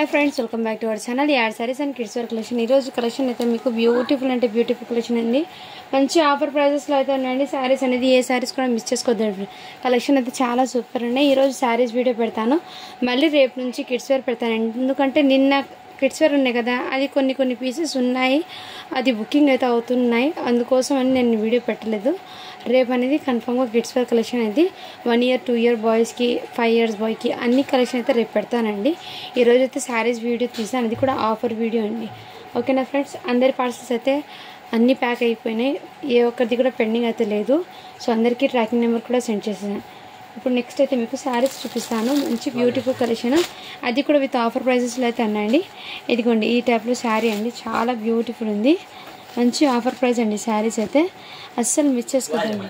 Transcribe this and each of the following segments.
Hi friends welcome back to our channel यार saris and kids wear collection collection అయితే మీకు beautiful అంటే beautiful collection అండి మంచి ఆఫర్ ప్రైజెస్ లో అయితే ఉన్నాయండి సారీస్ అనేది ఏ సారీస్ కూడా మిస్ చేసుకోవద్దండి కలెక్షన్ అయితే చాలా సూపర్ అండి ఈ రోజు సారీస్ వీడియో పెడతాను మళ్ళీ రేపు నుంచి కిడ్స్ వేర్ పెడతాను ఎందుకంటే నిన్న కిడ్స్ వేర్ ఉన్నాయి కదా అది కొన్ని పీసెస్ ఉన్నాయి అది బుకింగ్ అయితే అవుతున్నాయి అందుకోసం అని నేను వీడియో పెట్టలేదు రేపు అనేది కన్ఫర్మ్ గా కిడ్స్ వేర్ కలెక్షన్ అనేది 1 ఇయర్ 2 ఇయర్ బాయ్స్ కి 5 ఇయర్స్ బాయ్ కి అన్ని కలెక్షన్ అయితే రేపు పెడతానండి ఈ రోజు అయితే సారీస్ వీడియో తీసాను అది కూడా ఆఫర్ వీడియో అండి ఓకేనా ఫ్రెండ్స్ అందరి పార్సల్స్ అయితే అన్ని ప్యాక్ అయిపోయినాయి ఏ ఒక్కటి కూడా పెండింగ్ అయితే లేదు సో అందరికీ ట్రాకింగ్ నెంబర్ కూడా సెండ్ చేశాను ఇప్పుడు నెక్స్ట్ అయితే మీకు సారీస్ చూపిస్తాను మంచి బ్యూటిఫుల్ కలెక్షన్ అది కూడా విత్ ఆఫర్ ప్రైసెస్ లో అయితే ఉన్నాయండి ఇదిగోండి ఈ టైప్ లో సారీ అండి చాలా బ్యూటిఫుల్ ఉంది మంచి ఆఫర్ ప్రైస్ అండి సారీస్ అయితే అస్సలు మిస్ చేసుకోకండి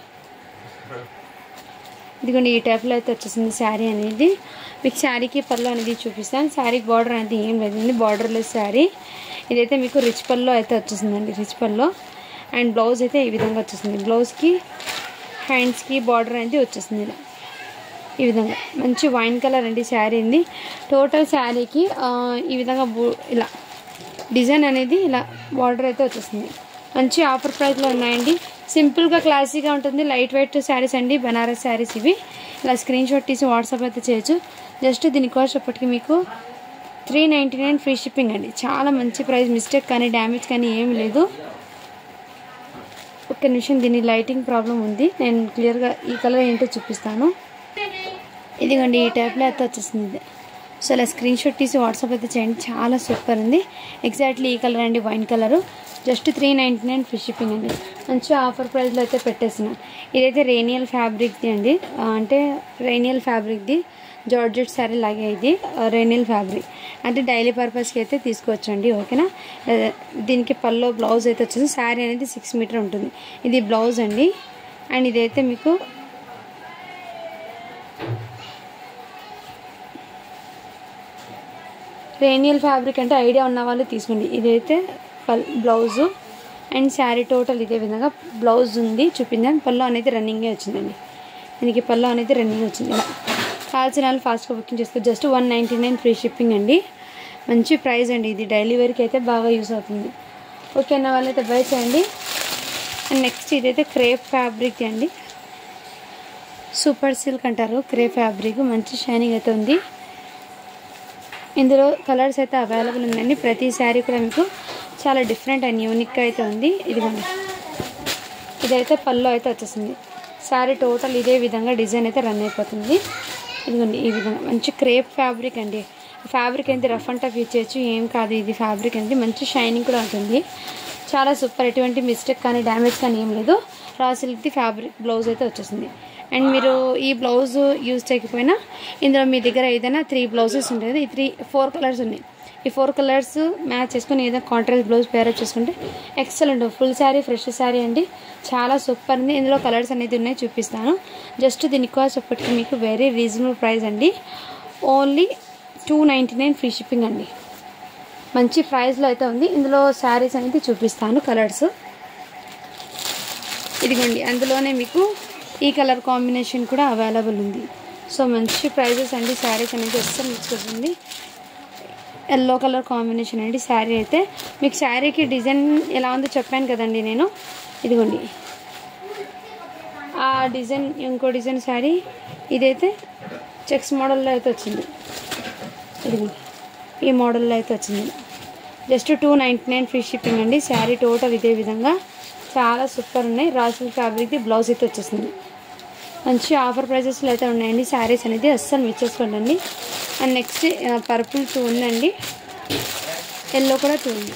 ఇదిగోండి ఈ టైప్ లో అయితే వచ్చేసింది సారీ అనేది మీకు సారీకి పళ్ళు అనేది చూపిస్తాను సారీకి బార్డర్ అనేది ఏం లేదండి బార్డర్ లెస్ సారీ ఇదైతే మీకు రిచ్ పళ్ళు అయితే వచ్చేసిందండి రిచ్ పళ్ళు అండ్ బ్లౌజ్ అయితే ఈ విధంగా వచ్చేసింది బ్లౌజ్ కి హ్యాండ్స్ కి బార్డర్ అనేది వచ్చేసింది ఇలా ఈ విధంగా మంచి వైన్ కలర్ అండి సారీ ఉంది టోటల్ సారీకి ఈ విధంగా ఇలా డిజైన్ అనేది ఇలా బార్డర్ అయితే వచ్చేసింది మంచి ఆఫర్ ప్రైస్ లో ఉన్నాయండి సింపుల్ గా క్లాసీగా ఉంటుంది లైట్ వెయిట్ సారీస్ అండి బనారస్ సారీస్ ఇవి ఇలా స్క్రీన్ షాట్ తీసి వాట్సాప్ అయితే చేయొచ్చు జస్ట్ దీని కాస్ట్ అప్పటికి మీకు 399 ఫ్రీ షిప్పింగ్ అండి చాలా మంచి ప్రైస్ మిస్టేక్ కానీ డ్యామేజ్ కానీ ఏమీ లేదు ఒక్క నిమిషం దీని లైటింగ్ ప్రాబ్లం ఉంది నేను క్లియర్ గా ఈ కలర్ ఏంటో చూపిస్తాను ఇదిగోండి ఈ టైప్ లో అయితే వచ్చేసింది సో ఇలా స్క్రీన్ షాట్ తీసి వాట్సాప్ అయితే చేయండి చాలా సూపర్ ఉంది ఎగ్జాక్ట్లీ ఈ కలర్ అండి wine colour just 399 free shipping అండి మంచి ఆఫర్ ప్రైస్ లో అయితే పెట్టేస్తున్నాను ఇదైతే రేనియల్ ఫ్యాబ్రిక్ ది అండి అంటే రేనియల్ ఫ్యాబ్రిక్ ది జార్జెట్ సారీ లాగే ఇది రేనియల్ ఫ్యాబ్రిక్ అంటే డైలీ పర్పస్ కి అయితే తీసుకోవచ్చండి ఓకేనా దీనికి పల్లో బ్లౌజ్ అయితే వచ్చేసి సారీ అనేది 6 మీటర్ ఉంటుంది ఇది బ్లౌజ్ అండి అండ్ ఇదైతే మీకు రేనియల్ ఫ్యాబ్రిక్ అంటే ఐడియా ఉన్న వాళ్ళు తీసుకోండి ఇదైతే బ్లౌజ్ అండ్ శారీ టోటల్ ఇదే విధంగా బ్లౌజ్ ఉంది చూపించాను పళ్ళు అనేది రన్నింగే వచ్చిందండి దీనికి పళ్ళు అనేది రన్నింగ్ వచ్చింది ఇలా కావాల్సిన వాళ్ళు ఫాస్ట్గా బుకింగ్ చేసుకో జస్ట్ 199 ఫ్రీ షిప్పింగ్ అండి మంచి ప్రైస్ అండి ఇది డైలీ వేర్కి అయితే బాగా యూస్ అవుతుంది ఓకే అన్న వాళ్ళైతే బై చేయండి అండ్ నెక్స్ట్ ఇదైతే క్రేప్ ఫ్యాబ్రిక్ అండి సూపర్ సిల్క్ అంటారు క్రేప్ ఫ్యాబ్రిక్ మంచి షైనింగ్ అయితే ఉంది ఇందులో కలర్స్ అయితే అవైలబుల్ ఉందండి ప్రతి శారీ కూడా మీకు చాలా డిఫరెంట్ అండ్ యూనిక్గా అయితే ఉంది ఇదిగోండి ఇదైతే పళ్ళు అయితే వచ్చేసింది శారీ టోటల్ ఇదే విధంగా డిజైన్ అయితే రన్ అయిపోతుంది ఇదిగోండి ఈ విధంగా మంచి క్రేప్ ఫ్యాబ్రిక్ అండి ఫ్యాబ్రిక్ అయితే రఫ్ అండ్ టఫ్ యూజ్ చేయొచ్చు ఏం కాదు ఇది ఫ్యాబ్రిక్ అండి మంచి షైనింగ్ కూడా ఉంటుంది చాలా సూపర్ ఎటువంటి మిస్టేక్ కానీ డ్యామేజ్ కానీ ఏం లేదు రా సిల్క్ది ఫ్యాబ్రిక్ బ్లౌజ్ అయితే వచ్చేసింది అండ్ మీరు ఈ బ్లౌజ్ యూజ్ చేయకపోయినా ఇందులో మీ దగ్గర ఏదైనా 3 బ్లౌజెస్ ఉంటాయి ఈ 4 కలర్స్ ఉన్నాయి ఈ 4 కలర్స్ మ్యాచ్ చేసుకుని ఏదైనా కాంట్రాస్ట్ బ్లౌజ్ పేరప్ చేసుకుంటే excellent full sari fresh sari అండి చాలా సూపర్ ఉంది ఇందులో కలర్స్ అనేది ఉన్నాయి చూపిస్తాను జస్ట్ దీని కాస్ట్ అప్పటికి మీకు వెరీ రీజనబుల్ ప్రైస్ అండి ఓన్లీ 299 ఫ్రీ షిప్పింగ్ అండి మంచి ప్రైస్లో అయితే ఉంది ఇందులో శారీస్ అనేది చూపిస్తాను కలర్స్ ఇదిగోండి అందులోనే మీకు ఈ కలర్ కాంబినేషన్ కూడా అవైలబుల్ ఉంది సో మంచి ప్రైజెస్ అండి శారీస్ అనేది అస్సలు మిక్స్ అవుతుంది ఎల్లో కలర్ కాంబినేషన్ అండి శారీ అయితే మీకు శారీకి డిజైన్ ఎలా ఉందో చెప్పాను కదండి నేను ఇదిగోండి ఆ డిజైన్ ఇంకో డిజైన్ శారీ ఇదైతే చెక్స్ మోడల్లో అయితే వచ్చింది ఇదిగోండి ఈ మోడల్లో అయితే వచ్చింది జస్ట్ 299 ఫ్రీ షిప్పింగ్ అండి శారీ టోటల్ ఇదే విధంగా చాలా సూపర్ ఉన్నాయి రా సిల్క్ ఫ్యాబ్రిక్ది బ్లౌజ్ అయితే వచ్చేసింది మంచి ఆఫర్ ప్రైజెస్లో అయితే ఉన్నాయండి శారీస్ అనేది అస్సలు మిస్ చేసుకోండి అండ్ నెక్స్ట్ పర్పుల్ 2 ఉందండి ఎల్లో కూడా 2 ఉంది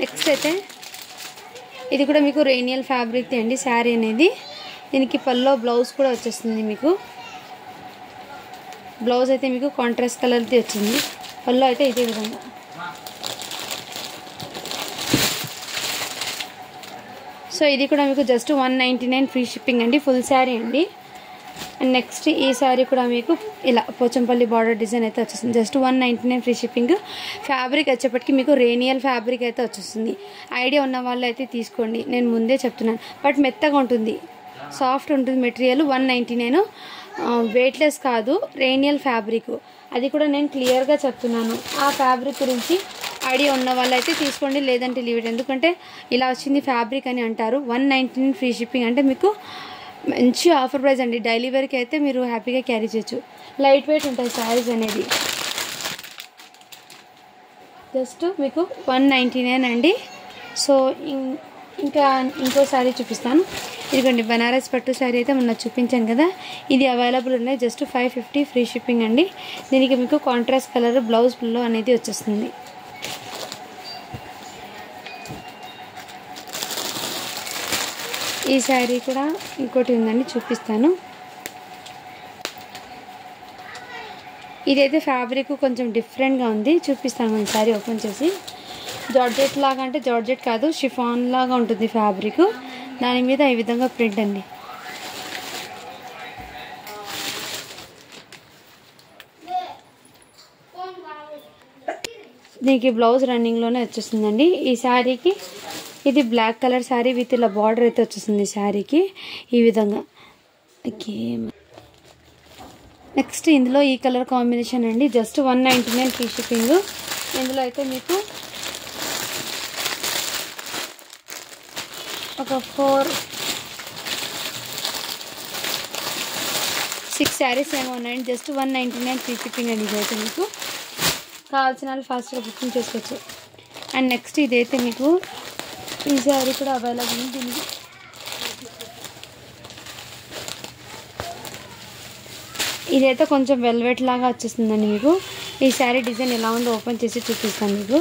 నెక్స్ట్ అయితే ఇది కూడా మీకు రేనియల్ ఫ్యాబ్రిక్ది అండి శారీ అనేది దీనికి పల్లో బ్లౌజ్ కూడా వచ్చేస్తుంది మీకు బ్లౌజ్ అయితే మీకు కాంట్రాస్ట్ కలర్ది వచ్చింది పల్లో అయితే ఇదే విధంగా సో ఇది కూడా మీకు జస్ట్ 199 ఫ్రీ షిప్పింగ్ అండి ఫుల్ శారీ అండి అండ్ నెక్స్ట్ ఈ శారీ కూడా మీకు ఇలా పోచంపల్లి బార్డర్ డిజైన్ అయితే వచ్చేస్తుంది జస్ట్ 199 ఫ్రీ షిప్పింగ్ ఫ్యాబ్రిక్ వచ్చేప్పటికి మీకు రేనియల్ ఫ్యాబ్రిక్ అయితే వచ్చేస్తుంది ఐడియా ఉన్న వాళ్ళు అయితే తీసుకోండి నేను ముందే చెప్తున్నాను బట్ మెత్తగా ఉంటుంది సాఫ్ట్ ఉంటుంది మెటీరియల్ 199 వెయిట్లెస్ కాదు, రేనియల్ ఫ్యాబ్రిక్. అది కూడా నేను క్లియర్గా చెప్తున్నాను. ఆ ఫ్యాబ్రిక్ గురించి ఐడియా ఉన్న వాళ్ళైతే తీసుకోండి, లేదంటే లీవ్ ఇట్. ఎందుకంటే ఇలా వచ్చింది ఫ్యాబ్రిక్ అని అంటారు. 199 ఫ్రీ షిప్పింగ్ అంటే మీకు మంచి ఆఫర్ ప్రైస్ అండి. డైలీ వేర్కి అయితే మీరు హ్యాపీగా క్యారీ చేయొచ్చు. లైట్ వెయిట్ ఉంటాయి శారీస్ అనేది. జస్ట్ మీకు 199 అండి. సో ఇంకా ఇంకో శారీ చూపిస్తాను. ఇదిగోండి బనారస్ పట్టు శారీ అయితే మొన్న చూపించాను కదా, ఇది అవైలబుల్ ఉన్నాయి. జస్ట్ 550 ఫ్రీ షిప్పింగ్ అండి. దీనికి మీకు కాంట్రాస్ట్ కలర్ బ్లౌజ్ పిల్లో అనేది వచ్చేస్తుంది. ఈ శారీ కూడా ఇంకోటి ఉందండి, చూపిస్తాను. ఇదైతే ఫ్యాబ్రిక్ కొంచెం డిఫరెంట్గా ఉంది, చూపిస్తాను. మన శారీ ఓపెన్ చేసి. జార్జెట్ లాగా అంటే జార్జెట్ కాదు, షిఫాన్ లాగా ఉంటుంది ఫ్యాబ్రిక్. దాని మీద ఈ విధంగా ప్రింట్ అండి. దీనికి బ్లౌజ్ రన్నింగ్లోనే వచ్చేస్తుందండి. ఈ శారీకి ఇది బ్లాక్ కలర్ శారీ విత్ ఇలా బార్డర్ అయితే వచ్చేస్తుంది శారీకి ఈ విధంగా. ఓకే, నెక్స్ట్ ఇందులో ఈ కలర్ కాంబినేషన్ అండి. Just 199 free shipping. ఇందులో అయితే మీకు ఒక 6 శారీస్ ఏమో ఉన్నాయండి. జస్ట్ 199 ఫ్రీ షిప్పింగ్ అండి. ఇదైతే మీకు కావాల్సిన వాళ్ళు ఫాస్ట్గా బుకింగ్ చేసుకోవచ్చు. అండ్ నెక్స్ట్ ఇదైతే మీకు ఈ శారీ కూడా అవైలబుల్ ఉంది. దీనికి ఇదైతే కొంచెం వెల్వెట్ లాగా వచ్చేస్తుందండి మీకు. ఈ శారీ డిజైన్ ఎలా ఉందో ఓపెన్ చేసి చూపిస్తాను మీకు.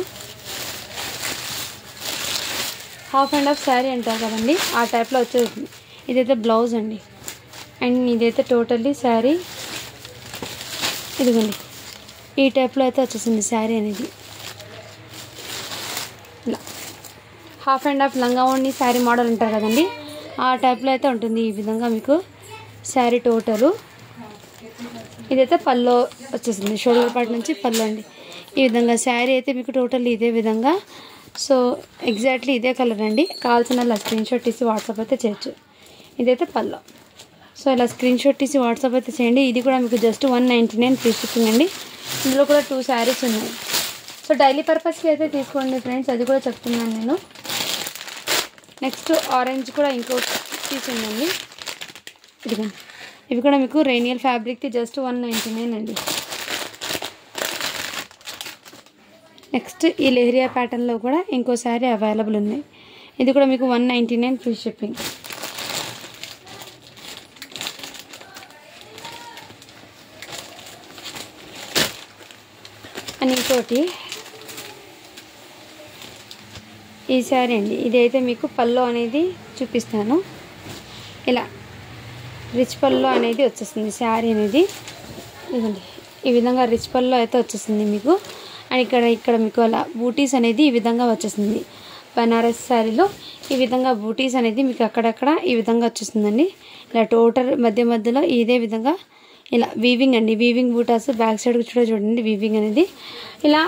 హాఫ్ అండ్ హాఫ్ శారీ అంటారు కదండి, ఆ టైప్లో వచ్చేస్తుంది. ఇదైతే బ్లౌజ్ అండి. అండ్ ఇదైతే టోటల్లీ శారీ ఇదిగోండి ఈ టైప్లో అయితే వచ్చేసింది శారీ అనేది. ఇలా హాఫ్ అండ్ హాఫ్ లంగా ఓణి శారీ మోడల్ ఉంటారు కదండి, ఆ టైప్లో అయితే ఉంటుంది ఈ విధంగా మీకు శారీ టోటలు. ఇదైతే పల్లో వచ్చేసింది, షోల్డర్ పార్ట్ నుంచి పల్లో అండి. ఈ విధంగా శారీ అయితే మీకు టోటల్ ఇదే విధంగా. సో ఎగ్జాక్ట్లీ ఇదే కలర్ అండి. కావాల్సిన ఇలా స్క్రీన్ షాట్ తీసి వాట్సాప్ అయితే చేయొచ్చు. ఇదైతే పల్లో. సో ఇలా స్క్రీన్ షాట్ తీసి వాట్సాప్ అయితే చేయండి. ఇది కూడా మీకు జస్ట్ 199 ఫ్రీ షిప్పింగ్ అండి. ఇందులో కూడా 2 శారీస్ ఉన్నాయి. సో డైలీ పర్పస్కి అయితే తీసుకోండి ఫ్రెండ్స్, అది కూడా చెప్తున్నాను నేను. నెక్స్ట్ ఆరెంజ్ కూడా ఇంకో పీస్ ఉందండి. ఇదిగోండి, ఇవి కూడా మీకు రేనియల్ ఫ్యాబ్రిక్కి జస్ట్ 199 అండి. నెక్స్ట్ ఈ లెహరియా ప్యాటర్న్లో కూడా ఇంకో శారీ అవైలబుల్ ఉన్నాయి. ఇది కూడా మీకు 199 ఫ్రీ షిప్పింగ్. అని ఇంకోటి ఈ శారీ అండి. ఇదైతే మీకు పల్లో అనేది చూపిస్తాను. ఇలా రిచ్ పల్లో అనేది వచ్చేస్తుంది శారీ అనేది. ఇదండి ఈ విధంగా రిచ్ పల్లో అయితే వచ్చేస్తుంది మీకు. అండ్ ఇక్కడ మీకు అలా బూటీస్ అనేది ఈ విధంగా వచ్చేసింది. బనారస్ శారీలో ఈ విధంగా బూటీస్ అనేది మీకు అక్కడక్కడ ఈ విధంగా వచ్చేస్తుందండి. ఇలా టోటల్ మధ్యలో ఇదే విధంగా ఇలా వీవింగ్ అండి. వీవింగ్ బూటాస్ బ్యాక్ సైడ్ కూడా చూడండి, వీవింగ్ అనేది ఇలా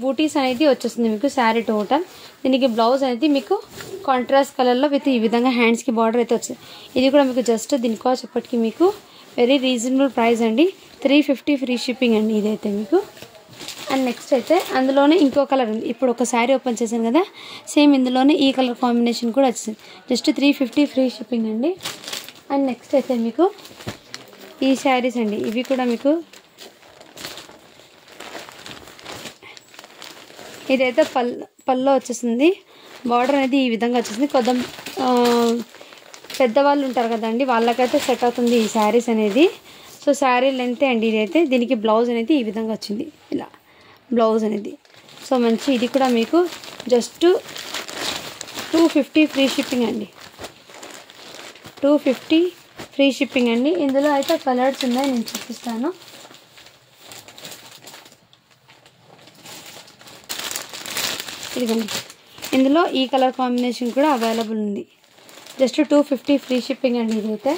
బూటీస్ అనేది వచ్చేస్తుంది మీకు శారీ టోటల్. దీనికి బ్లౌజ్ అనేది మీకు కాంట్రాస్ట్ కలర్లో విత్ ఈ విధంగా హ్యాండ్స్కి బార్డర్ అయితే వచ్చింది. ఇది కూడా మీకు జస్ట్ దీని కాస్ట్ ఇప్పటికి మీకు వెరీ రీజనబుల్ ప్రైస్ అండి. 350 ఫ్రీ షిప్పింగ్ అండి ఇదైతే మీకు. అండ్ నెక్స్ట్ అయితే అందులోనే ఇంకో కలర్ ఉంది. ఇప్పుడు ఒక శారీ ఓపెన్ చేశాను కదా, సేమ్ ఇందులోనే ఈ కలర్ కాంబినేషన్ కూడా వచ్చింది. జస్ట్ 350 ఫ్రీ షిప్పింగ్ అండి. అండ్ నెక్స్ట్ అయితే మీకు ఈ శారీస్ అండి. ఇవి కూడా మీకు ఇదైతే పల్లో వచ్చేసింది. బార్డర్ అనేది ఈ విధంగా వచ్చేసింది. కొంత పెద్దవాళ్ళు ఉంటారు కదండి, వాళ్ళకైతే సెట్ అవుతుంది ఈ శారీస్ అనేది. సో శారీ లెంత్ అండి ఇదైతే. దీనికి బ్లౌజ్ అనేది ఈ విధంగా వచ్చింది, ఇలా బ్లౌజ్ అనేది. సో మంచి ఇది కూడా మీకు జస్ట్ 250 ఫ్రీ షిప్పింగ్ అండి. 250 ఫ్రీ షిప్పింగ్ అండి. ఇందులో అయితే కలర్స్ ఉన్నాయి, నేను చూపిస్తాను. ఇదిగోండి, ఇందులో ఈ కలర్ కాంబినేషన్ కూడా అవైలబుల్ ఉంది. జస్ట్ 250 ఫ్రీ షిప్పింగ్ అండి. ఇదైతే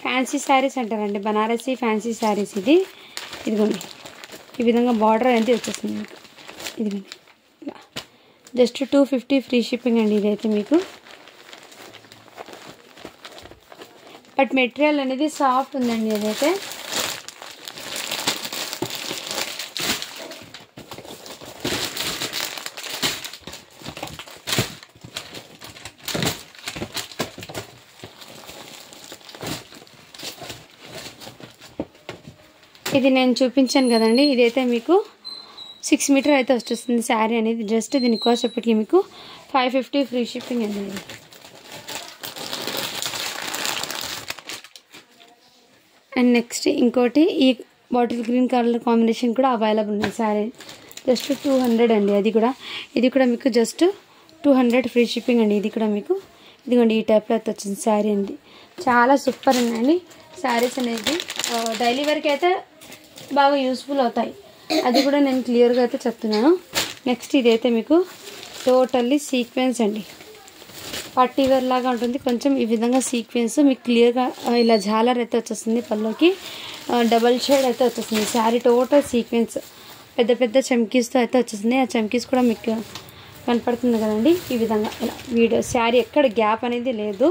ఫ్యాన్సీ శారీస్ అంటారండి, బనారసీ ఫ్యాన్సీ శారీస్ ఇది. ఇదిగోండి ఈ విధంగా బార్డర్ అనేది వచ్చేస్తుంది మీకు. ఇదిగోండి జస్ట్ 250 ఫ్రీ షిప్పింగ్ అండి. ఇదైతే మీకు బట్ మెటీరియల్ అనేది సాఫ్ట్ ఉందండి. అదైతే ఇది నేను చూపించాను కదండి, ఇదైతే మీకు 6 మీటర్ అయితే వచ్చేస్తుంది శారీ అనేది. జస్ట్ దీని కాస్ట్ ఎప్పటికీ మీకు 550 ఫ్రీ షిప్పింగ్ అనేది. అండ్ నెక్స్ట్ ఇంకోటి ఈ బాటిల్ గ్రీన్ కలర్ కాంబినేషన్ కూడా అవైలబుల్ ఉంది శారీ. జస్ట్ 200 అండి. ఇది కూడా మీకు జస్ట్ 200 ఫ్రీ షిప్పింగ్ అండి. ఇది కూడా మీకు ఇదిగోండి ఈ టైప్లో అయితే వచ్చింది శారీ అండి. చాలా సూపర్ ఉందండి శారీస్ అనేది. డైలీ వేర్కి అయితే బాగా యూస్ఫుల్ అవుతాయి, అది కూడా నేను క్లియర్గా అయితే చెప్తున్నాను. నెక్స్ట్ ఇదైతే మీకు టోటల్లీ సీక్వెన్స్ అండి. పార్టీ వేర్ లాగా ఉంటుంది కొంచెం. ఈ విధంగా సీక్వెన్స్ మీకు క్లియర్గా ఇలా జాలర్ అయితే వచ్చేస్తుంది. పల్లోకి డబల్ షేడ్ అయితే వచ్చేస్తుంది శారీ. టోటల్ సీక్వెన్స్ పెద్ద పెద్ద చమ్కీస్తో అయితే వచ్చేస్తుంది. ఆ చమ్కీస్ కూడా మీకు కనపడుతుంది కదండి. ఈ విధంగా ఇలా వీడియో శారీ ఎక్కడ గ్యాప్ అనేది లేదు,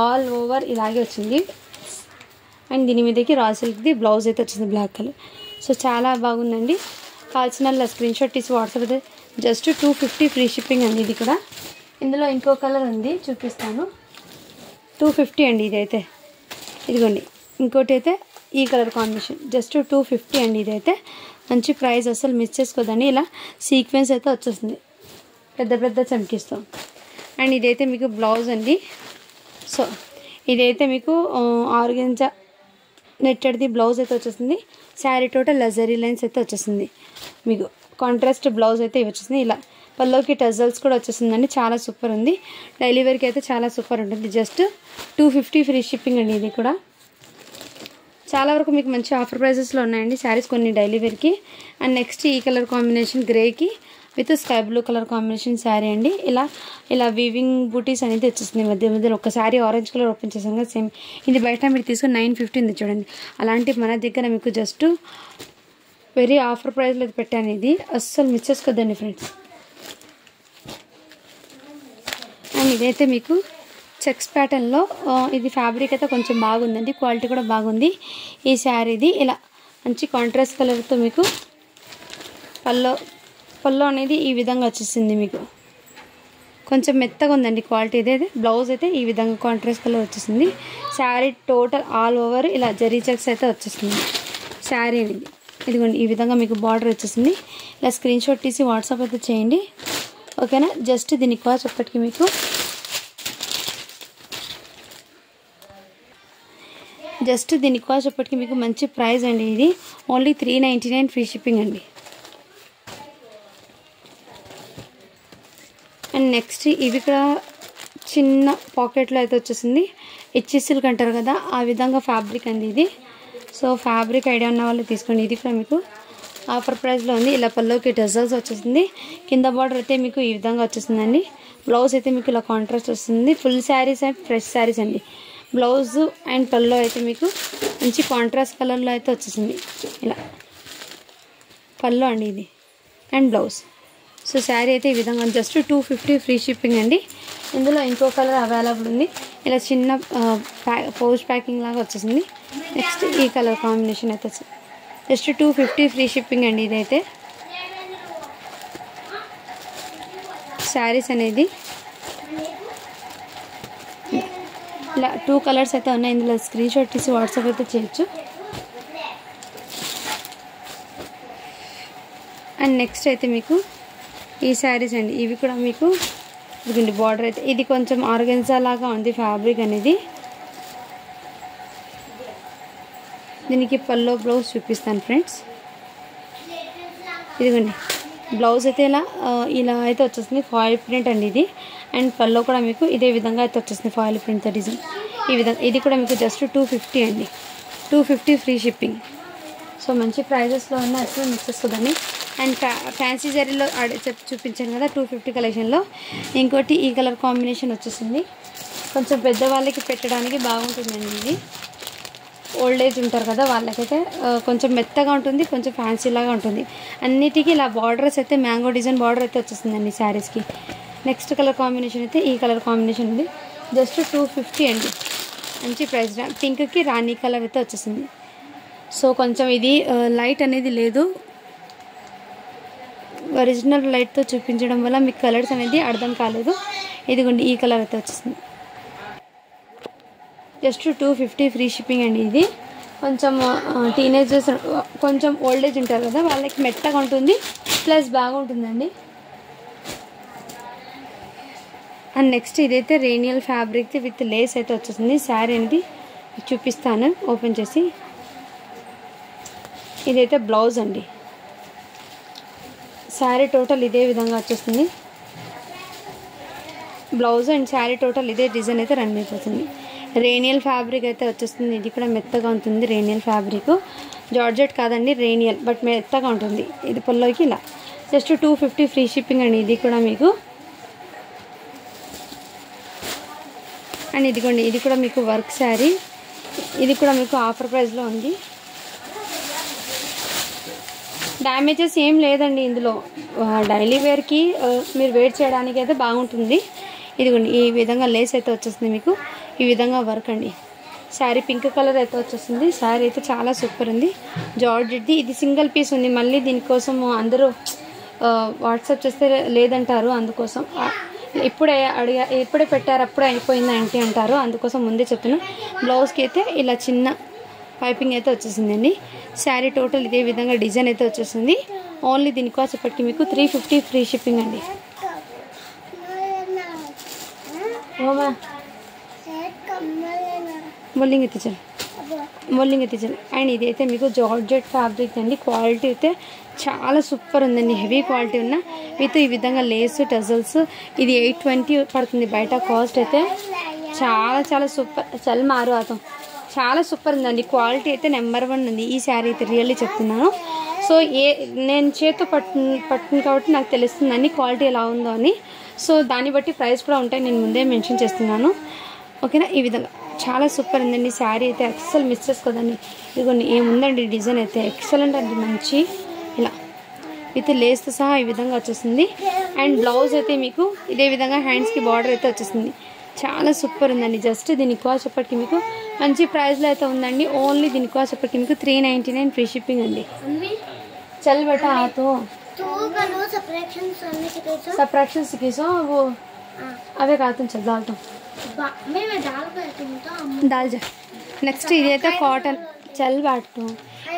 ఆల్ ఓవర్ ఇలాగే వచ్చింది. అండ్ దీని మీదకి రా సిల్క్ది బ్లౌజ్ అయితే వచ్చింది బ్లాక్ కలర్. సో చాలా బాగుందండి. కావాల్సిన స్క్రీన్ షాట్ తీసి వాట్సాప్ అయితే జస్ట్ 250 ఫ్రీ షిప్పింగ్ అండి. ఇది కూడా ఇందులో ఇంకో కలర్ ఉంది, చూపిస్తాను. 250 అండి ఇదైతే. ఇదిగోండి ఇంకోటి అయితే ఈ కలర్ కాంబినేషన్ జస్ట్ 250 అండి. ఇదైతే మంచి ప్రైస్, అసలు మిస్ చేసుకోదండి. ఇలా సీక్వెన్స్ అయితే వచ్చేస్తుంది పెద్ద పెద్ద చమ్కీస్తో. అండ్ ఇదైతే మీకు బ్లౌజ్ అండి. సో ఇదైతే మీకు ఆర్గెంజా నెట్టెడ్ది బ్లౌజ్ అయితే వచ్చేస్తుంది. శారీ టోటల్ లజరీ లైన్స్ అయితే వచ్చేస్తుంది. మీకు కాంట్రాస్ట్ బ్లౌజ్ అయితే వచ్చేసింది. ఇలా పల్లోకి టజల్స్ కూడా వచ్చేసిందండి. చాలా సూపర్ ఉంది. డైలీ వేర్కి అయితే చాలా సూపర్ ఉంటుంది. జస్ట్ 250 ఫ్రీ షిప్పింగ్ అండి. ఇది కూడా చాలా వరకు మీకు మంచి ఆఫర్ ప్రైజెస్లో ఉన్నాయండి శారీస్ కొన్ని డైలీ వేర్కి. అండ్ నెక్స్ట్ ఈ కలర్ కాంబినేషన్ గ్రేకి with sky blue colour combination sari అండి. ఇలా వీవింగ్ బూటీస్ అనేది వచ్చేస్తుంది మధ్య మధ్యలో. ఒక శారీ ఆరెంజ్ కలర్ ఓపెన్ చేసాం కదా, సేమ్ ఇది బయట మీరు తీసుకుని 950 ఉంది చూడండి. అలాంటి మన దగ్గర మీకు జస్ట్ వెరీ ఆఫర్ ప్రైస్లో పెట్టాను. ఇది అస్సలు మిస్ చేసుకోద్దండి ఫ్రెండ్స్. అండ్ ఇదైతే మీకు చెక్స్ ప్యాటర్న్లో ఇది ఫ్యాబ్రిక్ అయితే కొంచెం బాగుందండి, క్వాలిటీ కూడా బాగుంది. ఈ శారీది ఇలా మంచి కాంట్రాస్ట్ కలర్తో మీకు పల్లో అనేది ఈ విధంగా వచ్చేసింది. మీకు కొంచెం మెత్తగా ఉందండి క్వాలిటీ. ఇదైతే బ్లౌజ్ అయితే ఈ విధంగా కాంట్రాస్ట్ కలర్ వచ్చేసింది. శారీ టోటల్ ఆల్ ఓవర్ ఇలా జరీ చెక్స్ అయితే వచ్చేసింది శారీ అనేది. ఇదిగోండి ఈ విధంగా మీకు బార్డర్ వచ్చేసింది. ఇలా స్క్రీన్ షాట్ తీసి వాట్సాప్ అయితే చేయండి, ఓకేనా. జస్ట్ దీని కాస్ట్ ఎప్పటికీ మీకు మీకు మంచి ప్రైస్ అండి. ఇది ఓన్లీ 399 ఫ్రీ షిప్పింగ్ అండి. అండ్ నెక్స్ట్ ఇవి కూడా చిన్న పాకెట్లో అయితే వచ్చేసింది. హెచ్ సిల్క్ అంటారు కదా, ఆ విధంగా ఫ్యాబ్రిక్ అండి ఇది. సో ఫ్యాబ్రిక్ ఐడియా ఉన్న వాళ్ళు తీసుకోండి. ఇది కూడా మీకు ఆఫర్ ప్రైస్లో ఉంది. ఇలా పల్లోకి టజల్స్ వచ్చేసింది. కింద బార్డర్ అయితే మీకు ఈ విధంగా వచ్చేసిందండి. బ్లౌజ్ అయితే మీకు ఇలా కాంట్రాస్ట్ వస్తుంది. Full saris and fresh saris అండి. బ్లౌజ్ అండ్ పల్లో అయితే మీకు మంచి కాంట్రాస్ట్ కలర్లో అయితే వచ్చేసింది. ఇలా పల్లో అండి ఇది అండ్ బ్లౌజ్. సో శారీ అయితే ఈ విధంగా జస్ట్ 250 ఫ్రీ షిప్పింగ్ అండి. ఇందులో ఇంకో కలర్ అవైలబుల్ ఉంది. ఇలా చిన్న పౌచ్ ప్యాకింగ్ లాగా వచ్చేసింది. నెక్స్ట్ ఈ కలర్ కాంబినేషన్ అయితే జస్ట్ 250 ఫ్రీ షిప్పింగ్ అండి. ఇదైతే శారీస్ అనేది ఇలా 2 కలర్స్ అయితే ఉన్నాయి. ఇందులో స్క్రీన్ షాట్ తీసి వాట్సాప్ అయితే చేయొచ్చు. అండ్ నెక్స్ట్ అయితే మీకు ఈ శారీస్ అండి. ఇవి కూడా మీకు ఇదిగోండి బార్డర్ అయితే ఇది కొంచెం ఆర్గెన్జా లాగా ఉంది ఫ్యాబ్రిక్ అనేది. దీనికి పల్లో బ్లౌజ్ చూపిస్తాను ఫ్రెండ్స్. ఇదిగోండి బ్లౌజ్ అయితే ఇలా అయితే వచ్చేస్తుంది. ఫాయిల్ ప్రింట్ అండి ఇది. అండ్ పల్లో కూడా మీకు ఇదే విధంగా అయితే వచ్చేస్తుంది ఫాయిల్ ప్రింట్ డిజైన్ ఈ విధంగా. ఇది కూడా మీకు జస్ట్ 250 అండి. 250 ఫ్రీ షిప్పింగ్. సో మంచి ప్రైజెస్లో ఉన్న అసలు మిస్ చేసుకోదండి. అండ్ ఫ్యాన్సీ జరీలో చూపించాను కదా 250 కలెక్షన్లో. ఇంకోటి ఈ కలర్ కాంబినేషన్ వచ్చేసింది. కొంచెం పెద్దవాళ్ళకి పెట్టడానికి బాగుంటుందండి ఇది. ఓల్డ్ ఏజ్ ఉంటారు కదా వాళ్ళకైతే కొంచెం మెత్తగా ఉంటుంది, కొంచెం ఫ్యాన్సీ లాగా ఉంటుంది. అన్నిటికీ ఇలా బార్డర్స్ అయితే మ్యాంగో డిజైన్ బార్డర్ అయితే వచ్చేస్తుందండి శారీస్కి. నెక్స్ట్ కలర్ కాంబినేషన్ అయితే ఈ కలర్ కాంబినేషన్ ఉంది. జస్ట్ 250 అండి. మంచి ప్రైస్. పింక్కి రాణి కలర్ అయితే వచ్చేసింది. సో కొంచెం ఇది లైట్ అనేది లేదు, ఒరిజినల్ లైట్తో చూపించడం వల్ల మీకు కలర్స్ అనేది అర్థం కాలేదు. ఇదిగోండి ఈ కలర్ అయితే వచ్చేసింది. జస్ట్ 250 ఫ్రీ షిప్పింగ్ అండి. ఇది కొంచెం టీనేజర్స్, కొంచెం ఓల్డేజ్ ఉంటారు కదా, వాళ్ళకి మెత్తగా ఉంటుంది, ప్లస్ బాగుంటుందండి. అండ్ నెక్స్ట్ ఇదైతే రేనియల్ ఫ్యాబ్రిక్ విత్ లేస్ అయితే వచ్చేసింది. శారీ అనేది చూపిస్తాను ఓపెన్ చేసి. ఇదైతే బ్లౌజ్ అండి. శారీ టోటల్ ఇదే విధంగా వచ్చేస్తుంది. బ్లౌజ్ అండ్ శారీ టోటల్ ఇదే డిజైన్ అయితే రన్ అయిపోతుంది. రేనియల్ ఫ్యాబ్రిక్ అయితే వచ్చేస్తుంది. ఇది కూడా మెత్తగా ఉంటుంది. రేనియల్ ఫ్యాబ్రిక్, జార్జెట్ కాదండి, రేనియల్, బట్ మెత్తగా ఉంటుంది. ఇది పల్లోకి ఇలా జస్ట్ 250 ఫ్రీ షిప్పింగ్ అండి. ఇది కూడా మీకు. అండ్ ఇదిగోండి ఇది కూడా మీకు వర్క్ శారీ. ఇది కూడా మీకు ఆఫర్ ప్రైస్లో ఉంది. డ్యామేజెస్ ఏం లేదండి ఇందులో. డైలీ వేర్కి మీరు వేర్ చేయడానికి అయితే బాగుంటుంది. ఇదిగోండి ఈ విధంగా లేస్ అయితే వచ్చేస్తుంది మీకు. ఈ విధంగా వర్క్ అండి. శారీ పింక్ కలర్ అయితే వచ్చేస్తుంది. శారీ అయితే చాలా సూపర్ ఉంది. జార్జెట్ది. ఇది సింగిల్ పీస్ ఉంది. మళ్ళీ దీనికోసం అందరూ వాట్సాప్ చేస్తే లేదంటారు. అందుకోసం ఇప్పుడే పెట్టారు, అప్పుడే అయిపోయింది ఏంటి అంటారు. అందుకోసం ముందే చెప్తున్నాను. బ్లౌజ్కి అయితే ఇలా చిన్న పైపింగ్ అయితే వచ్చేసిందండి. శారీ టోటల్ ఇదే విధంగా డిజైన్ అయితే వచ్చేసింది. ఓన్లీ దీనికోసం ఇప్పటికి మీకు 350 ఫ్రీ షిప్పింగ్ అండి. మొల్లింగ్ ఎత్తించాలి. అండ్ ఇదైతే మీకు జార్జెట్ ఫ్యాబ్రిక్ అండి. క్వాలిటీ అయితే చాలా సూపర్ ఉందండి. హెవీ క్వాలిటీ ఉన్న విత్ ఈ విధంగా లేస్ టజల్స్. ఇది 820 పడుతుంది బయట. కాస్ట్ అయితే చాలా సూపర్. చల్ మారు అతం చాలా సూపర్ ఉందండి. క్వాలిటీ అయితే నెంబర్ 1 ఉంది. ఈ శారీ అయితే రియల్లీ చెప్తున్నాను. సో నేను చేతితో పట్టును కాబట్టి నాకు తెలుస్తుందండి క్వాలిటీ ఎలా ఉందో అని. సో దాన్ని బట్టి ప్రైస్ కూడా ఉంటాయి, నేను ముందే మెన్షన్ చేస్తున్నాను. ఓకేనా. ఈ విధంగా చాలా సూపర్ ఉందండి. శారీ అయితే అస్సలు మిస్ చేసుకోదండి. ఇదిగోండి ఏముందండి డిజైన్ అయితే ఎక్సలెంట్ అండి. మంచి ఇలా విత్ లేస్తో సహా ఈ విధంగా వచ్చేసింది. అండ్ బ్లౌజ్ అయితే మీకు ఇదే విధంగా హ్యాండ్స్కి బార్డర్ అయితే వచ్చేసింది. చాలా సూపర్ ఉందండి. జస్ట్ దీని కాస్ట్ ఇప్పటికి మీకు మంచి ప్రైస్లో అయితే ఉందండి. ఓన్లీ దీని కాస్ట్ ఇప్పటికి మీకు 399 ఫ్రీ షిప్పింగ్ అండి. చల్ బేటా ఆతో सब्ट्रैक्शन सीखीसो वो అవే కాదు చల్ దాల్తాం దాల్ జా. నెక్స్ట్ ఇదైతే కాటన్. చల్ బాటు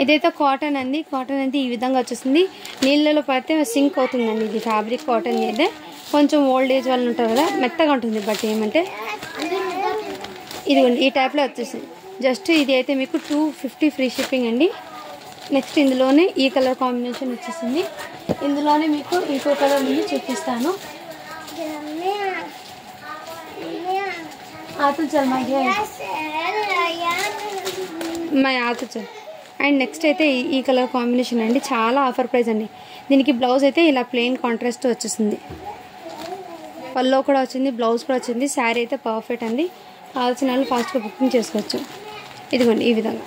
ఇదైతే కాటన్ అండి. కాటన్ అయితే ఈ విధంగా వచ్చేసింది. నీళ్ళలో పడితే సింక్ అవుతుందండి. ఇది ఫ్యాబ్రిక్ కాటన్ అయితే కొంచెం ఓల్డ్ ఏజ్ వాళ్ళు ఉంటారు కదా, మెత్తగా ఉంటుంది. బట్ ఏమంటే ఇదిగోండి ఈ టైప్లో వచ్చేసింది. జస్ట్ ఇది అయితే మీకు 250 ఫ్రీ షిప్పింగ్ అండి. నెక్స్ట్ ఇందులోనే ఈ కలర్ కాంబినేషన్ వచ్చేసింది. ఇందులోనే మీకు ఇంకో కలర్ ముందు చూపిస్తాను. ఆతో చల్ మై ఆతో చల్. అండ్ నెక్స్ట్ అయితే ఈ కలర్ కాంబినేషన్ అండి. చాలా ఆఫర్ ప్రైస్ అండి. దీనికి బ్లౌజ్ అయితే ఇలా ప్లెయిన్ కాంట్రాస్ట్ వచ్చేసింది. పల్లో కూడా వచ్చింది, బ్లౌజ్ కూడా వచ్చింది. శారీ అయితే పర్ఫెక్ట్ అండి. కావాల్సిన వాళ్ళు ఫాస్ట్గా బుకింగ్ చేసుకోవచ్చు. ఇదిగోండి ఈ విధంగా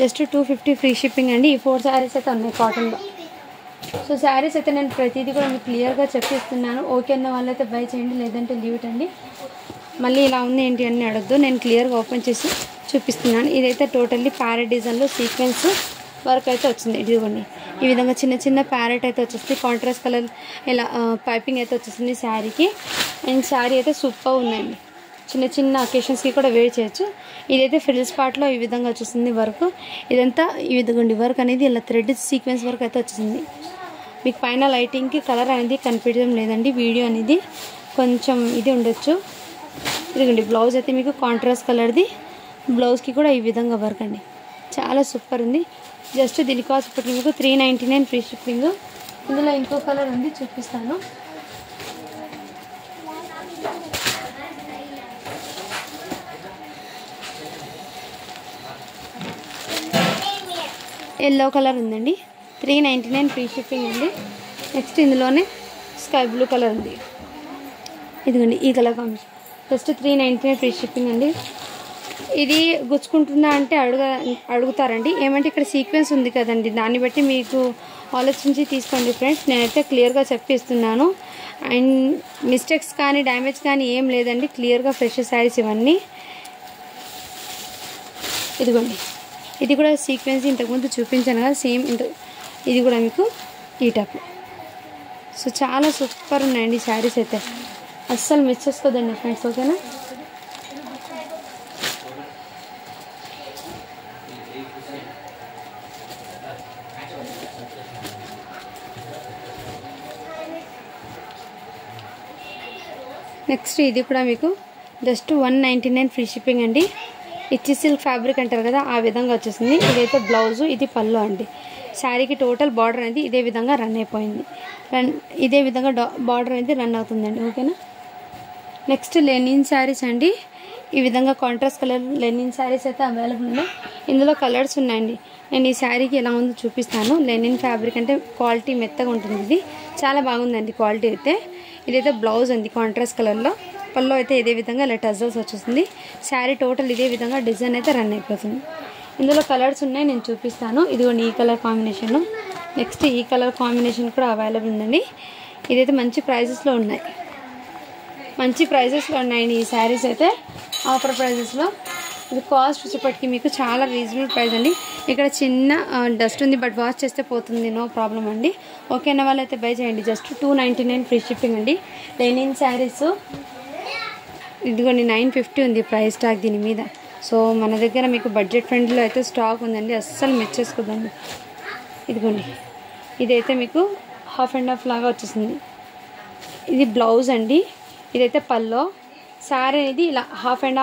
జస్ట్ 250 ఫ్రీ షిప్పింగ్ అండి. ఈ 4 శారీస్ అయితే ఉన్నాయి కాటన్లో. సో శారీస్ అయితే నేను ప్రతిదీ కూడా మీకు క్లియర్గా చెప్పిస్తున్నాను. ఓకే అన్న వాళ్ళైతే బై చేయండి, లేదంటే లీవ్ ఇట్ అండి. మళ్ళీ ఇలా ఉంది ఏంటి అని అడగద్దు, నేను క్లియర్గా ఓపెన్ చేసి చూపిస్తున్నాను. ఇదైతే టోటల్లీ ప్యారెట్ డిజైన్లో సీక్వెన్స్ వర్క్ అయితే వచ్చింది. ఇదిగోండి ఈ విధంగా చిన్న చిన్న ప్యారెట్ అయితే వచ్చేస్తుంది. కాంట్రాస్ట్ కలర్ ఇలా పైపింగ్ అయితే వచ్చేసింది శారీకి. అండ్ శారీ అయితే సూపర్ ఉందండి. చిన్న చిన్న అకేషన్స్కి కూడా వేర్ చేయొచ్చు. ఇదైతే ఫ్రిల్స్ పార్ట్లో ఈ విధంగా వచ్చేసింది వర్క్. ఇదంతా ఈ విధంగా వర్క్ అనేది ఇలా థ్రెడ్ సీక్వెన్స్ వర్క్ అయితే వచ్చేసింది. మీకు పైన లైటింగ్కి కలర్ అనేది కనిపించడం లేదండి. వీడియో అనేది కొంచెం ఇది ఉండొచ్చు. ఇదిగోండి బ్లౌజ్ అయితే మీకు కాంట్రాస్ట్ కలర్ది. బ్లౌజ్కి కూడా ఈ విధంగా వర్క్ అండి. చాలా సూపర్ ఉంది. జస్ట్ దీని కాస్ట్ ఇప్పటికి మీకు 399 ఫ్రీ షిప్పింగ్. ఇందులో ఇంకో కలర్ ఉంది, చూపిస్తాను. ఎల్లో కలర్ ఉందండి. 399 ఫ్రీ షిప్పింగ్ అండి. నెక్స్ట్ ఇందులోనే స్కై బ్లూ కలర్ ఉంది. ఇదిగోండి ఈ colour combination just 399 free shipping అండి. ఇది గుచ్చుకుంటుందా అంటే అడుగుతారండి. ఏమంటే ఇక్కడ సీక్వెన్స్ ఉంది కదండి, దాన్ని బట్టి మీకు ఆలోచించి తీసుకోండి ఫ్రెండ్స్. నేనైతే క్లియర్గా చెప్పిస్తున్నాను. అండ్ మిస్టేక్స్ కానీ డ్యామేజ్ కానీ ఏం లేదండి. క్లియర్గా ఫ్రెష్ శారీస్ ఇవన్నీ. ఇదిగోండి, ఇది కూడా సీక్వెన్స్ ఇంతకుముందు చూపించాను కదా, సేమ్ ఇది కూడా మీకు ఈ టైప్. సో చాలా సూపర్ ఉన్నాయండి శారీస్ అయితే, అస్సలు మిస్ చేసుకోదండి ఫ్రెండ్స్. ఓకేనా, నెక్స్ట్ ఇది కూడా మీకు జస్ట్ 199 ఫ్రీ షిప్పింగ్ అండి. ఇచ్చి సిల్క్ ఫ్యాబ్రిక్ అంటారు కదా, ఆ విధంగా వచ్చేసింది. ఇదైతే బ్లౌజు, ఇది పళ్ళు అండి. శారీకి టోటల్ బార్డర్ అనేది ఇదే విధంగా రన్ అయిపోయింది. ఇదే విధంగా బార్డర్ అనేది రన్ అవుతుందండి. ఓకేనా, నెక్స్ట్ లెనిన్ శారీస్ అండి. ఈ విధంగా కాంట్రాస్ట్ కలర్ లెనిన్ శారీస్ అయితే అవైలబుల్ ఉన్నాయి. ఇందులో కలర్స్ ఉన్నాయండి. నేను ఈ శారీకి ఎలా ఉందో చూపిస్తాను. లెనిన్ ఫ్యాబ్రిక్ అంటే క్వాలిటీ మెత్తగా ఉంటుంది. ఇది చాలా బాగుందండి క్వాలిటీ అయితే. ఇదైతే బ్లౌజ్ అండి కాంట్రాస్ట్ కలర్లో. పళ్ళు అయితే ఇదే విధంగా ఇలా టజల్స్ వచ్చేస్తుంది. శారీ టోటల్ ఇదే విధంగా డిజైన్ అయితే రన్ అయిపోతుంది. ఇందులో కలర్స్ ఉన్నాయి, నేను చూపిస్తాను. ఇదిగోండి ఈ కలర్ కాంబినేషన్, నెక్స్ట్ ఈ కలర్ కాంబినేషన్ కూడా అవైలబుల్ ఉందండి. ఇదైతే మంచి ప్రైజెస్లో ఉన్నాయి, మంచి ప్రైజెస్లో ఉన్నాయండి ఈ శారీస్ అయితే, ఆఫర్ ప్రైజెస్లో. ఇది కాస్ట్ వచ్చేప్పటికి మీకు చాలా రీజనబుల్ ప్రైస్ అండి. ఇక్కడ చిన్న డస్ట్ ఉంది, బట్ వాష్ చేస్తే పోతుంది, నో ప్రాబ్లం అండి. ఓకే అన్న వాళ్ళు అయితే బై చేయండి. జస్ట్ 299 ఫ్రీ షిప్పింగ్ అండి. లెనిన్ శారీస్ ఇదిగోండి 950 ఉంది ప్రైస్ ట్యాగ్ దీని మీద. సో మన దగ్గర మీకు బడ్జెట్ ఫ్రెండ్లీలో అయితే స్టాక్ ఉందండి, అస్సలు మిస్ చేసుకోదండి. ఇదిగోండి, ఇదైతే మీకు హాఫ్ అండ్ హాఫ్ లాగా వచ్చేసింది. ఇది బ్లౌజ్ అండి, ఇదైతే పల్లో. శారీ అనేది ఇలా half and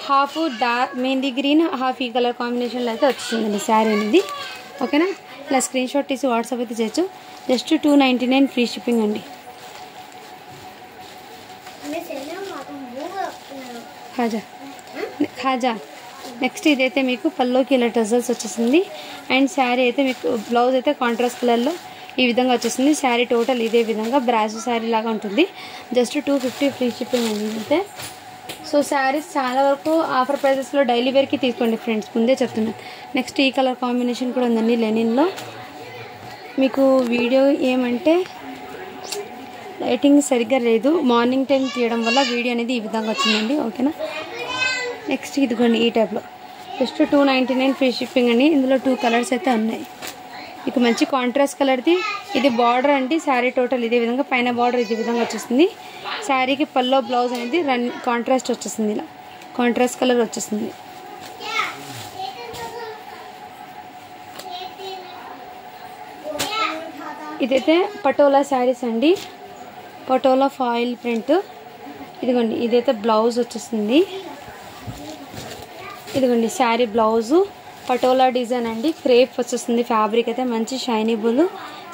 half dark mehndi green, half ఈ కలర్ కాంబినేషన్లో అయితే వచ్చిందండి శారీ అనేది. ఓకేనా, ఇలా స్క్రీన్ షాట్ తీసి వాట్సాప్ అయితే చేయొచ్చు. జస్ట్ 299 ఫ్రీ షిప్పింగ్ అండి. ఖాజా నెక్స్ట్ ఇదైతే మీకు పల్లోకి ఇలా టజల్స్ వచ్చేసింది. అండ్ శారీ అయితే మీకు బ్లౌజ్ అయితే కాంట్రాస్ట్ కలర్లో ఈ విధంగా వచ్చేసింది. శారీ టోటల్ ఇదే విధంగా బ్రాసో శారీ లాగా ఉంటుంది. జస్ట్ 250 ఫ్రీ షిప్పింగ్ అండి అయితే. సో శారీస్ చాలా వరకు ఆఫర్ ప్రైజెస్లో డైలీ వేర్కి తీసుకోండి ఫ్రెండ్స్, ముందే చెప్తున్నాను. నెక్స్ట్ ఈ కలర్ కాంబినేషన్ కూడా ఉందండి లెనిన్లో. మీకు వీడియో ఏమంటే లైటింగ్ సరిగ్గా లేదు, మార్నింగ్ టైం తీయడం వల్ల వీడియో అనేది ఈ విధంగా వచ్చిందండి. ఓకేనా, నెక్స్ట్ ఇదిగోండి ఈ టైప్లో జస్ట్ 299 ఫ్రీ షిప్పింగ్ అండి. ఇందులో 2 కలర్స్ అయితే ఉన్నాయి. మీకు మంచి కాంట్రాస్ట్ కలర్ది ఇది బార్డర్ అండి. శారీ టోటల్ ఇదే విధంగా పైన బార్డర్ ఇదే విధంగా వచ్చేస్తుంది. శారీకి పల్లో బ్లౌజ్ అనేది కాంట్రాస్ట్ వచ్చేస్తుంది, ఇలా కాంట్రాస్ట్ కలర్ వచ్చేస్తుంది. ఇదైతే పటోలా శారీస్ అండి, పటోలా ఫాయిల్ ప్రింట్. ఇదిగోండి ఇదైతే బ్లౌజ్ వచ్చేస్తుంది. ఇదిగోండి శారీ బ్లౌజు పటోలా డిజైన్ అండి, క్రేప్ వచ్చేస్తుంది. ఫ్యాబ్రిక్ అయితే మంచి షైనీబుల్.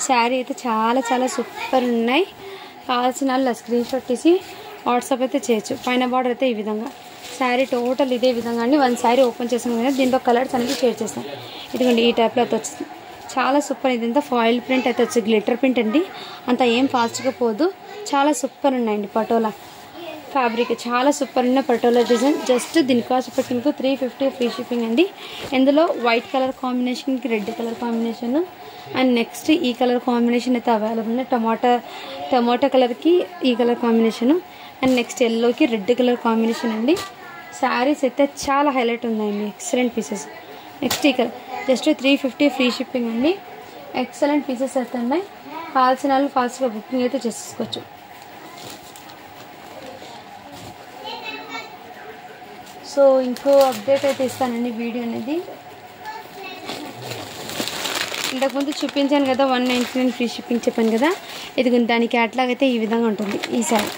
శారీ అయితే చాలా చాలా సూపర్ ఉన్నాయి. కావాల్సిన వాళ్ళు స్క్రీన్ షాట్ తీసి వాట్సాప్ అయితే చేయొచ్చు. పైన బార్డర్ అయితే ఈ విధంగా, శారీ టోటల్ ఇదే విధంగా అండి. 1 శారీ ఓపెన్ చేసాం కదా, దీంట్లో కలర్స్ అనేది షేర్ చేస్తాం. ఇదిగోండి ఈ టైప్లో అయితే వచ్చింది, చాలా సూపర్. ఇదంతా ఫాయిల్ ప్రింట్ అయితే వచ్చి గ్లిటర్ ప్రింట్ అండి, అంత ఏం ఫాస్ట్గా పోదు. చాలా సూపర్ ఉన్నాయండి పటోలా ఫ్యాబ్రిక్, చాలా సూపర్ ఉన్న పటోలా డిజైన్. జస్ట్ దీని కాస్ట్ పెట్టి మీకు 350 ఫ్రీ షిప్పింగ్ అండి. ఇందులో వైట్ కలర్ కాంబినేషన్కి red colour combination and next ఈ కలర్ కాంబినేషన్ అయితే అవైలబుల్ ఉన్నాయి. టమాటా కలర్కి ఈ కలర్ కాంబినేషను అండ్ నెక్స్ట్ ఎల్లోకి రెడ్ కలర్ కాంబినేషన్ అండి. శారీస్ అయితే చాలా హైలైట్ ఉన్నాయండి, ఎక్సలెంట్ పీసెస్. నెక్స్ట్ ఈ కలర్ జస్ట్ 350 ఫ్రీ షిప్పింగ్ అండి. ఎక్సలెంట్ పీసెస్ అయితే ఉన్నాయి. కావాల్సిన వాళ్ళు ఫాస్ట్గా బుకింగ్ అయితే చేసుకోవచ్చు. సో ఇంకో అప్డేట్ అయితే ఇస్తానండి వీడియో అనేది. ఇంతకుముందు చూపించాను కదా 199 ఫ్రీ షిప్పింగ్ చెప్పాను కదా, ఇది దాని క్యాట్లాగ్ అయితే ఈ విధంగా ఉంటుంది. ఈ శారీ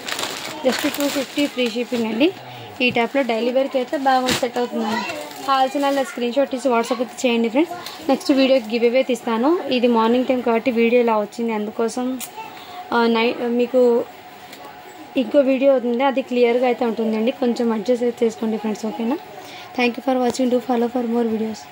జస్ట్ 250 ఫ్రీ షిప్పింగ్ అండి. ఈ టైప్లో డైలీ వేర్కి అయితే బాగా సెట్ అవుతుందండి. కావాల్సిన వాళ్ళ స్క్రీన్ షాట్ తీసి వాట్సాప్ అయితే చేయండి ఫ్రెండ్స్. నెక్స్ట్ వీడియోకి గివ్ అవే తీస్తాను. ఇది మార్నింగ్ టైం కాబట్టి వీడియో ఇలా వచ్చింది, అందుకోసం మీకు ఇంకో వీడియో అవుతుంది, అది క్లియర్గా అయితే ఉంటుందండి. కొంచెం అడ్జస్ట్ అయితే చేసుకోండి ఫ్రెండ్స్. ఓకేనా, thank you for watching. Do follow for more videos.